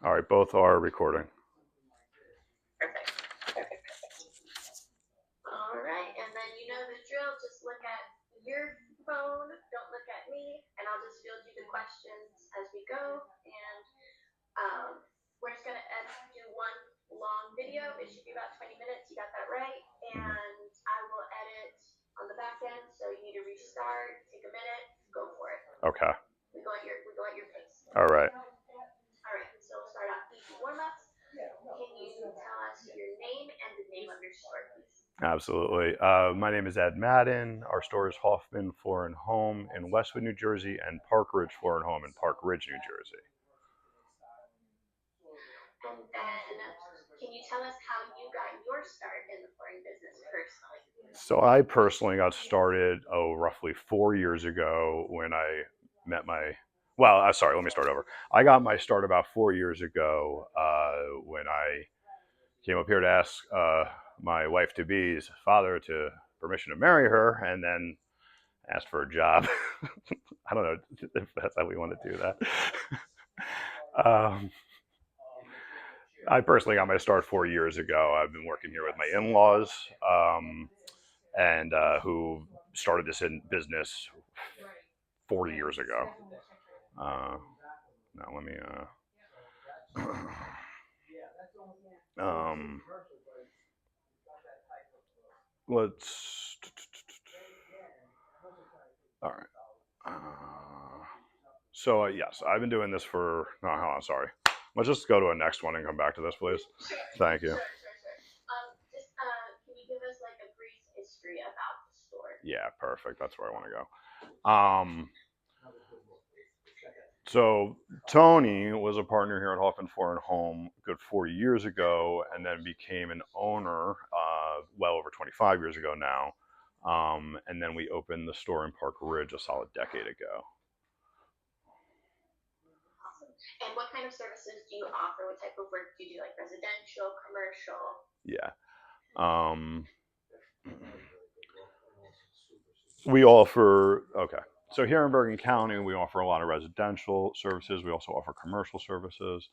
All right, both are recording. Perfect. Perfect. All right, and then you know the drill. Just look at your phone. Don't look at me, and I'll just field you the questions as we go. And we're just gonna do one long video. It should be about 20 minutes. You got that right. Mhm. And I will edit on the back end. So you need to restart. Take a minute. Go for it. Okay. We go at your pace. All right. All right. So we'll start off easy warm ups. Can you tell us your name and the name of your store, please? Absolutely. My name is Ed Madden. Our store is Hoffman Floor and Home in Westwood, New Jersey, and Park Ridge Floor and Home in Park Ridge, New Jersey. And then, can you tell us how you got your start in the flooring business personally? So I personally got started roughly 4 years ago when I met my. Well, sorry. Let me start over. I got my start about 4 years ago when I came up here to ask my wife to be's father to permission to marry her, and then asked for a job. I don't know if that's how we want to do that. um, I personally got my start 4 years ago. I've been working here with my in-laws, and who started this in business 40 years ago. Uh, now let me. Um, let's. All right. So yes, I've been doing this for. No, hold on. Sorry. Let's just go to a next one and come back to this, please. Sure, Thank you. sure. Just can you give us like a brief history about the store? Yeah, perfect. That's where I want to go. So Tony was a partner here at Hoffman Floor and Home a good 4 years ago, and then became an owner well over 25 years ago now. And then we opened the store in Park Ridge a solid decade ago. Awesome. And what kind of services do you offer? What type of work do you do? Like residential, commercial? Yeah. Um, we offer, okay. So here in Bergen County, we offer a lot of residential services. We also offer commercial services.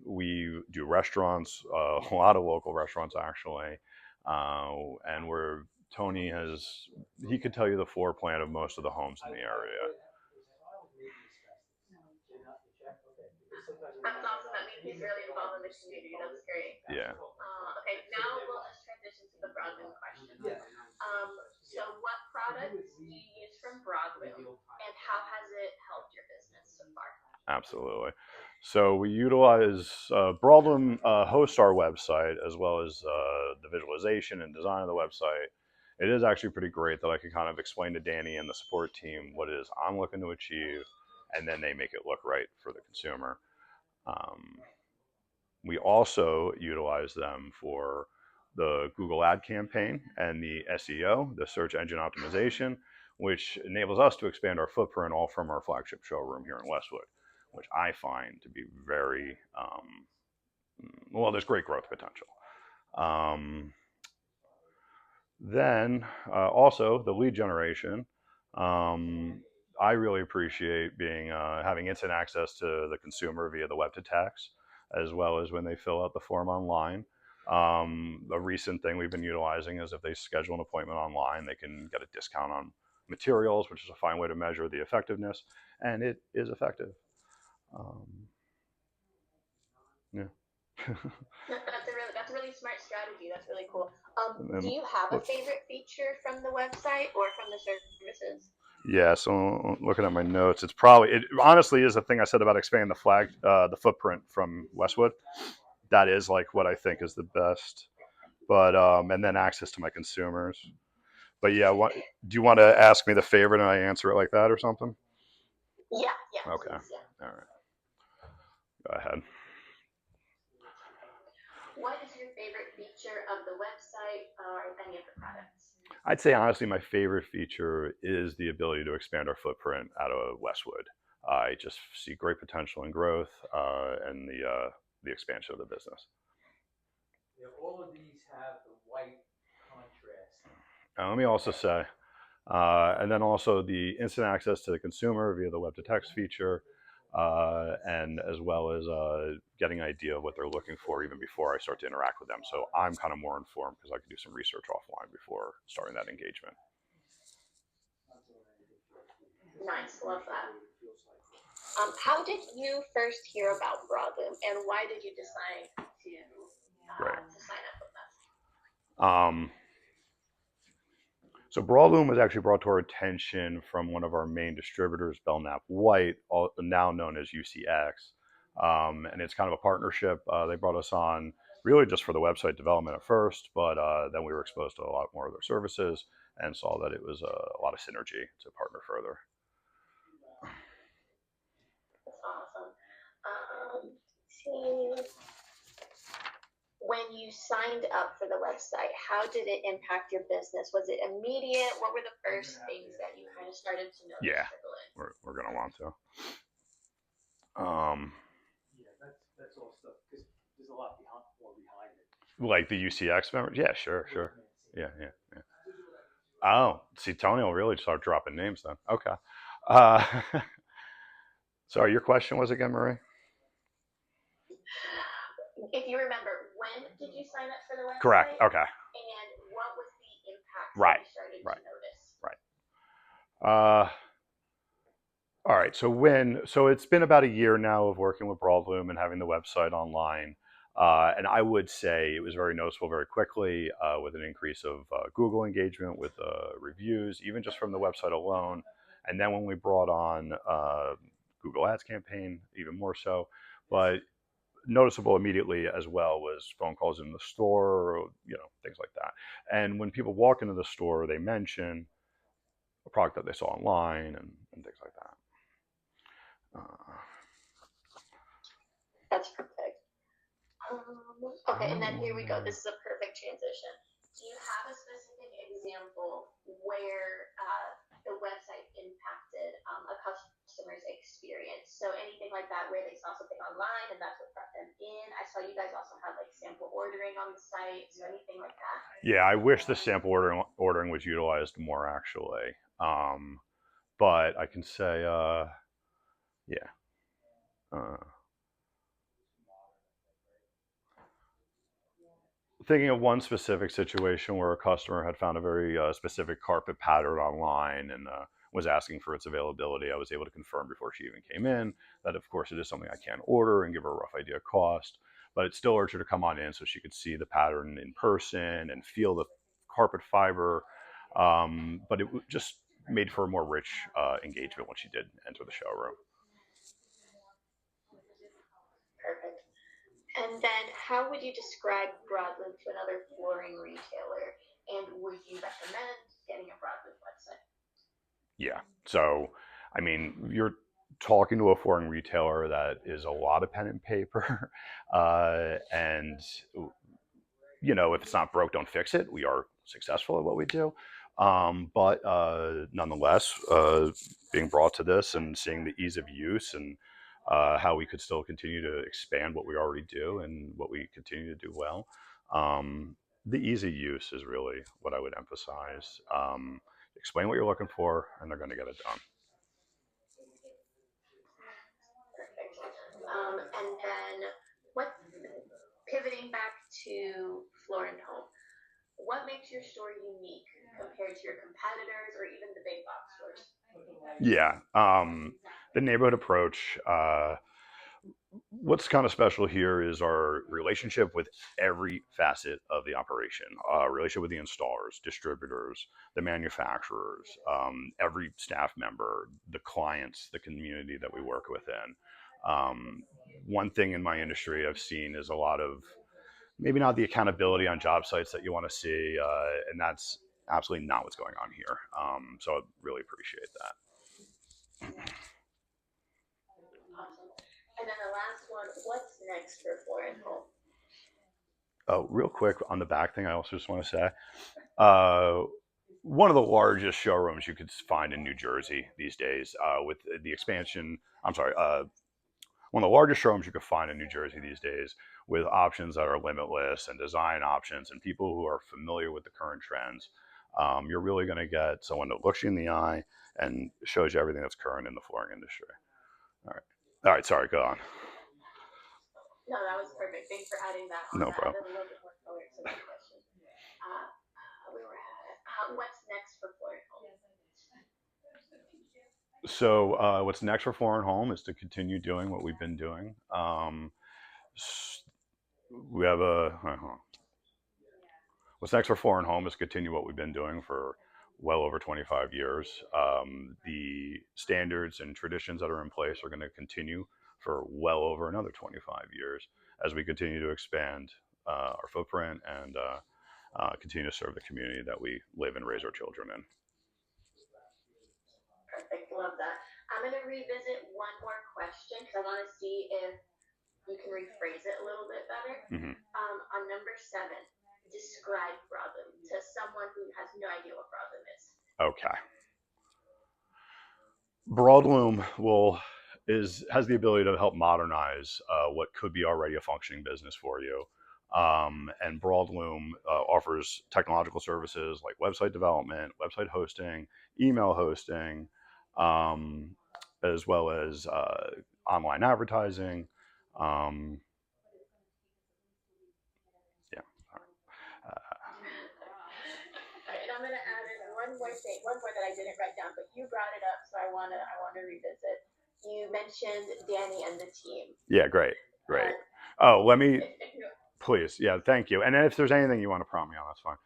We do restaurants, a lot of local restaurants actually. And we're, Tony has, he could tell you the floor plan of most of the homes in the area. That's awesome. That means he's really involved in the community. That's great. Yeah. Okay, now we'll just transition to the Broadwin questions. So what products do you use from Broadwin, and how has it helped your business so far? Absolutely. So we utilize Broadlam hosts our website as well as the visualization and design of the website. It is actually pretty great that I can kind of explain to Danny and the support team what it is I'm looking to achieve, and then they make it look right for the consumer. Um, we also utilize them for the Google ad campaign and the SEO, the search engine optimization, which enables us to expand our footprint all from our flagship showroom here in Westwood, which I find to be very, well, there's great growth potential. Um, then also the lead generation. Um, I really appreciate being having instant access to the consumer via the web to text, as well as when they fill out the form online. A recent thing we've been utilizing is if they schedule an appointment online, they can get a discount on materials, which is a fine way to measure the effectiveness, and it is effective. Um, yeah. That's a really smart strategy. That's really cool. And Do then you have a let's. favorite feature from the website or from the services? Yeah, so looking at my notes, it's probably it honestly is the thing I said about expanding the footprint from Westwood. That is like what I think is the best. But and then access to my consumers. But yeah, do you want to ask me the favorite and I answer it like that or something? Yeah, yeah, Okay, please, yeah. all right, go ahead. What is your favorite feature of the website or any of the products? I'd say honestly, my favorite feature is the ability to expand our footprint out of Westwood. I just see great potential and growth and the expansion of the business. Yeah, all of these have the white contrast. Let me also say, and then also the instant access to the consumer via the web to text feature. and as well as getting an idea of what they're looking for even before I start to interact with them. So I'm kind of more informed because I can do some research offline before starting that engagement. Nice, love that. How did you first hear about Broadloom, and why did you decide to sign up with us? So Broadloom was actually brought to our attention from one of our main distributors, Belknap White, now known as UCX. And it's kind of a partnership. They brought us on really just for the website development at first, but then we were exposed to a lot more of their services and saw that it was a lot of synergy to partner further. That's awesome. See. When you signed up for the website, how did it impact your business? Was it immediate? What were the first things that you kind of started to notice? Yeah, we're going to want to. Yeah, that's all stuff, because there's a lot more behind it. Like the UCX members? Yeah, sure. Yeah. Oh, see, Tony will really start dropping names then. Okay. Sorry, your question was again, Marie? If you remember, when did you sign up for the website? Correct. Okay. And what was the impact Right. that you started to notice? Right. All right. So it's been about a year now of working with Broadloom and having the website online. And I would say it was very noticeable very quickly with an increase of Google engagement, with reviews, even just from the website alone. And then when we brought on Google Ads campaign, even more so. But noticeable immediately as well was phone calls in the store, or, things like that. And when people walk into the store, they mention a product that they saw online and things like that. That's perfect. Okay, and then here we go. This is a perfect transition. Do you have a specific example where the website impacted a customer's experience? So anything like that where they saw something online and that's what brought them in. I saw you guys also have like sample ordering on the site. So anything like that? Yeah, I wish the sample ordering was utilized more actually. But I can say, yeah. Thinking of one specific situation where a customer had found a very specific carpet pattern online and was asking for its availability. I was able to confirm before she even came in that, of course, it is something I can order and give her a rough idea of cost. But it still urged her to come on in so she could see the pattern in person and feel the carpet fiber. But it just made for a more rich engagement when she did enter the showroom. Perfect. And then how would you describe Broadloom to another flooring retailer? And would you recommend getting a Broadloom website? Yeah. So, I mean, you're talking to a flooring retailer that is a lot of pen and paper. And, if it's not broke, don't fix it. We are successful at what we do. But nonetheless, being brought to this and seeing the ease of use and how we could still continue to expand what we already do and what we continue to do well. The ease of use is really what I would emphasize. Explain what you're looking for, and they're going to get it done. Perfect. And then, pivoting back to Floor & Home, what makes your store unique compared to your competitors or even the big box stores? Yeah, the neighborhood approach. What's kind of special here is our relationship with every facet of the operation, relationship with the installers, distributors, the manufacturers, every staff member, the clients, the community that we work within. One thing in my industry I've seen is a lot of maybe not the accountability on job sites that you want to see, and that's absolutely not what's going on here. So I really appreciate that. Awesome. And then the last one, what's next for Floor & Home? Oh, real quick on the back thing, I also just want to say, one of the largest showrooms you could find in New Jersey these days, with the expansion. One of the largest showrooms you could find in New Jersey these days, with options that are limitless and design options and people who are familiar with the current trends. You're really going to get someone that looks you in the eye and shows you everything that's current in the flooring industry. All right. All right, sorry, go on. No, that was perfect. Thanks for adding that on. No That problem. added a little bit more color to my question. We were at what's next for Flooring Home? So what's next for Foreign Home is to continue doing what we've been doing. We have what's next for Foreign Home is to continue what we've been doing for well over 25 years. The standards and traditions that are in place are going to continue for well over another 25 years as we continue to expand our footprint and continue to serve the community that we live and raise our children in. Perfect. Love that. I'm going to revisit one more question because I want to see if you can rephrase it a little bit better. Mm-hmm. On number 7, describe Broadloom to someone who has no idea what Broadloom is. Okay. Broadloom has the ability to help modernize what could be already a functioning business for you. And Broadloom offers technological services like website development, website hosting, email hosting, as well as online advertising. Yeah. And I'm gonna add in one more thing, one more that I didn't write down, but you brought it up, so I wanna revisit. You mentioned Danny and the team. Yeah, great. Let me, please. Yeah, thank you. And if there's anything you want to prompt me on, that's fine.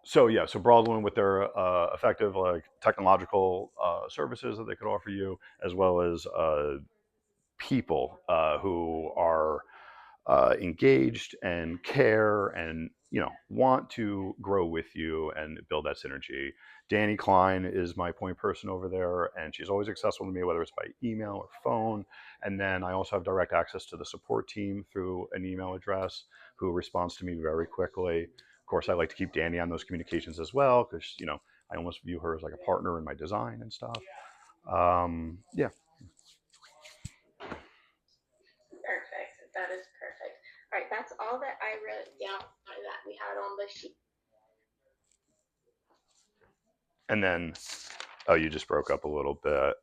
So Broadloom with their effective technological services that they could offer you, as well as people who are engaged and care and want to grow with you and build that synergy. Danny Klein is my point person over there, and she's always accessible to me, whether it's by email or phone. And then I also have direct access to the support team through an email address, who responds to me very quickly. Of course, I like to keep Danny on those communications as well, because I almost view her as like a partner in my design and stuff. Yeah. Perfect. That is perfect. All right, that's all that I wrote down that we had on the sheet. And then, oh, you just broke up a little bit.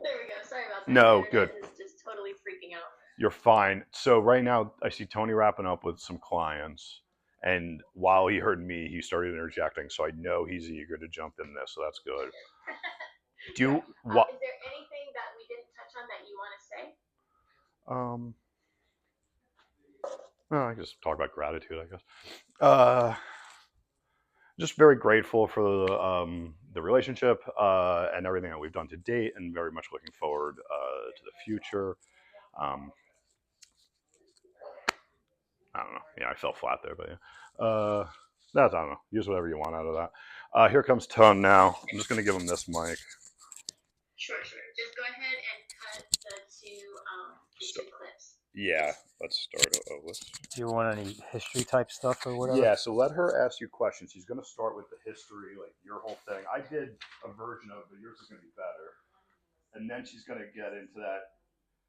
There we go. Sorry about that. No, The good. internet is just totally freaking out. You're fine. So right now, I see Tony wrapping up with some clients, and while he heard me, he started interjecting. So I know he's eager to jump in this. So that's good. What? Is there anything that we didn't touch on that you want to say? Well, I just talk about gratitude, I guess. Just very grateful for the relationship and everything that we've done to date, and very much looking forward to the future. I don't know. Yeah, I fell flat there, but yeah. I don't know. Use whatever you want out of that. Here comes Tone now. I'm just going to give him this mic. Sure. Just go ahead and cut the two clips. Yeah, let's start with. Do you want any history type stuff or whatever? Yeah, so let her ask you questions. She's going to start with the history, like your whole thing. I did a version of it, but yours is going to be better. And then she's going to get into that